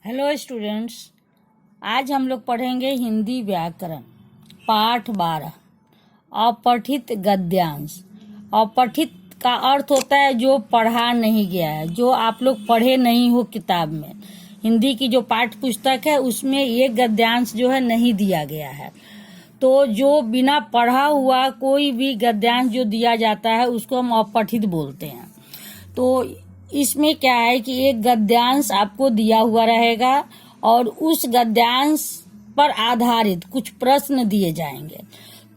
Hello students, आज हम लोग पढ़ेंगे हिंदी व्याकरण पाठ 12 अपठित गद्यांश। अपठित का अर्थ होता है जो पढ़ा नहीं गया है, जो आप लोग पढ़े नहीं हो किताब में। हिंदी की जो पाठ्य पुस्तक है उसमें ये गद्यांश जो है नहीं दिया गया है। तो जो बिना पढ़ा हुआ कोई भी गद्यांश जो दिया जाता है उसको हम अपठित बोलते हैं। तो इसमें क्या है कि एक गद्यांश आपको दिया हुआ रहेगा और उस गद्यांश पर आधारित कुछ प्रश्न दिए जाएंगे।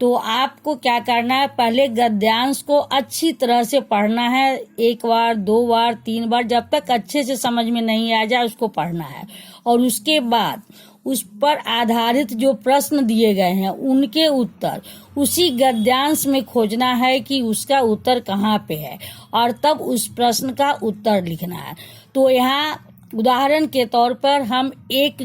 तो आपको क्या करना है, पहले गद्यांश को अच्छी तरह से पढ़ना है। एक बार, दो बार, तीन बार, जब तक अच्छे से समझ में नहीं आ जाए उसको पढ़ना है। और उसके बाद उस पर आधारित जो प्रश्न दिए गए हैं उनके उत्तर उसी गद्यांश में खोजना है कि उसका उत्तर कहाँ पे है, और तब उस प्रश्न का उत्तर लिखना है। तो यहाँ उदाहरण के तौर पर हम एक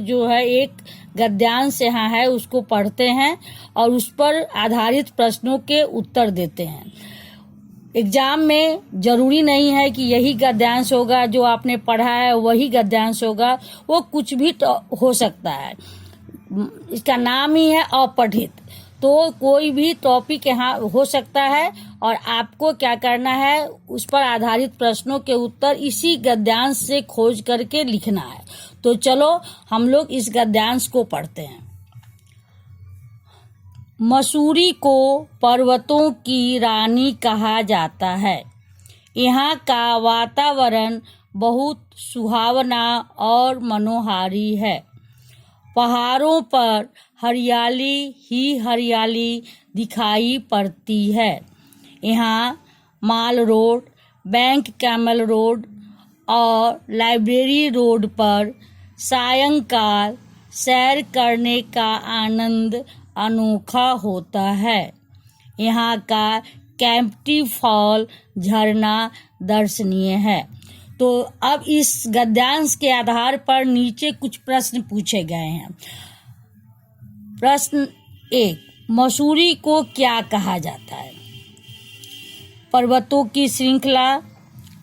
गद्यांश यहाँ है उसको पढ़ते हैं और उस पर आधारित प्रश्नों के उत्तर देते हैं। एग्जाम में जरूरी नहीं है कि यही गद्यांश होगा, जो आपने पढ़ा है वही गद्यांश होगा, वो कुछ भी हो सकता है। इसका नाम ही है अपठित। तो कोई भी टॉपिक यहाँ हो सकता है और आपको क्या करना है, उस पर आधारित प्रश्नों के उत्तर इसी गद्यांश से खोज करके लिखना है। तो चलो हम लोग इस गद्यांश को पढ़ते हैं। मसूरी को पर्वतों की रानी कहा जाता है। यहाँ का वातावरण बहुत सुहावना और मनोहारी है। पहाड़ों पर हरियाली ही हरियाली दिखाई पड़ती है। यहाँ माल रोड, बैंक कैमल रोड और लाइब्रेरी रोड पर सायंकाल सैर करने का आनंद अनोखा होता है। यहाँ का कैंपटी फॉल झरना दर्शनीय है। तो अब इस गद्यांश के आधार पर नीचे कुछ प्रश्न पूछे गए हैं। प्रश्न 1, मसूरी को क्या कहा जाता है? पर्वतों की श्रृंखला,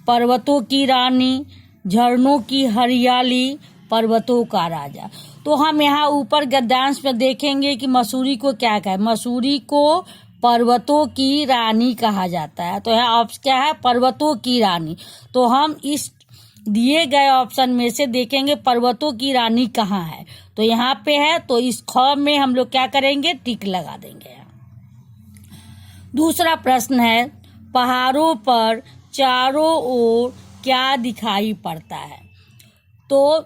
पर्वतों की रानी, झरनों की हरियाली, पर्वतों का राजा। तो हम यहाँ ऊपर गद्यांश में देखेंगे कि मसूरी को क्या कहा है। मसूरी को पर्वतों की रानी कहा जाता है। तो यहाँ ऑप्शन क्या है, पर्वतों की रानी। तो हम इस दिए गए ऑप्शन में से देखेंगे पर्वतों की रानी कहाँ है। तो यहाँ पे है, तो इस ख में हम लोग क्या करेंगे, टिक लगा देंगे। दूसरा प्रश्न है, पहाड़ों पर चारों ओर क्या दिखाई पड़ता है? तो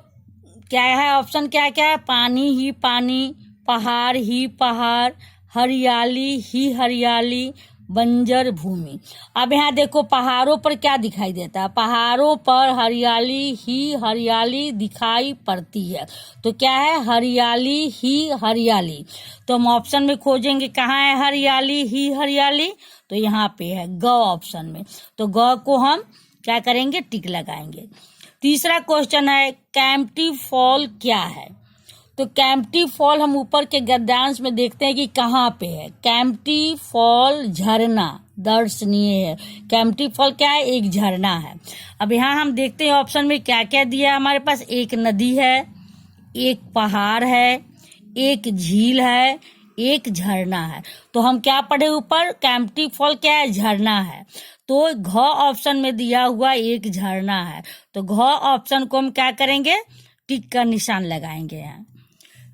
क्या है, ऑप्शन क्या क्या है, पानी ही पानी, पहाड़ ही पहाड़, हरियाली ही हरियाली, बंजर भूमि। अब यहाँ देखो पहाड़ों पर क्या दिखाई देता है, पहाड़ों पर हरियाली ही हरियाली दिखाई पड़ती है। तो क्या है, हरियाली ही हरियाली। तो हम ऑप्शन में खोजेंगे कहाँ है हरियाली ही हरियाली, तो यहाँ पे है ग ऑप्शन में। तो ग को हम क्या करेंगे, टिक लगाएंगे। तीसरा क्वेश्चन है, कैंपटी फॉल क्या है? तो कैंपटी फॉल हम ऊपर के गद्यांश में देखते हैं कि कहाँ पे है। कैंपटी फॉल झरना दर्शनीय है। कैंपटी फॉल क्या है, एक झरना है। अब यहाँ हम देखते हैं ऑप्शन में क्या क्या दिया है हमारे पास। एक नदी है, एक पहाड़ है, एक झील है, एक झरना है। तो हम क्या पढ़े ऊपर, कैंपटी फॉल क्या है, झरना है। तो घ ऑप्शन में दिया हुआ एक झरना है। तो घ ऑप्शन को हम क्या करेंगे, टिक का निशान लगाएंगे यहाँ।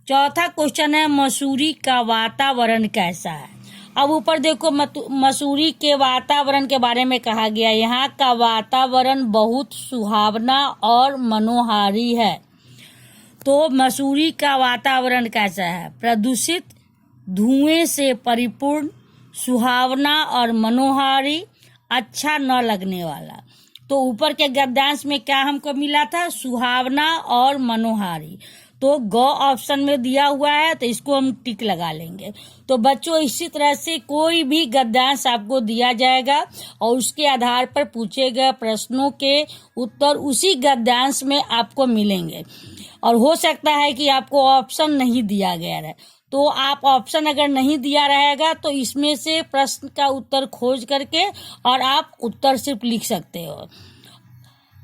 चौथा क्वेश्चन है, मसूरी का वातावरण कैसा है? अब ऊपर देखो मसूरी के वातावरण के बारे में कहा गया, यहाँ का वातावरण बहुत सुहावना और मनोहारी है। तो मसूरी का वातावरण कैसा है? प्रदूषित, धुएं से परिपूर्ण, सुहावना और मनोहारी, अच्छा न लगने वाला। तो ऊपर के गद्यांश में क्या हमको मिला था, सुहावना और मनोहारी। तो ग ऑप्शन में दिया हुआ है, तो इसको हम टिक लगा लेंगे। तो बच्चों इसी तरह से कोई भी गद्यांश आपको दिया जाएगा और उसके आधार पर पूछे गए प्रश्नों के उत्तर उसी गद्यांश में आपको मिलेंगे। और हो सकता है कि आपको ऑप्शन नहीं दिया गया है, तो आप ऑप्शन अगर नहीं दिया रहेगा तो इसमें से प्रश्न का उत्तर खोज करके और आप उत्तर सिर्फ लिख सकते हो।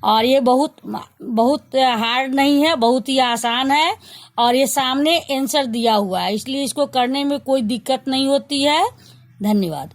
और ये बहुत हार्ड नहीं है, बहुत ही आसान है और ये सामने आंसर दिया हुआ है, इसलिए इसको करने में कोई दिक्कत नहीं होती है। धन्यवाद।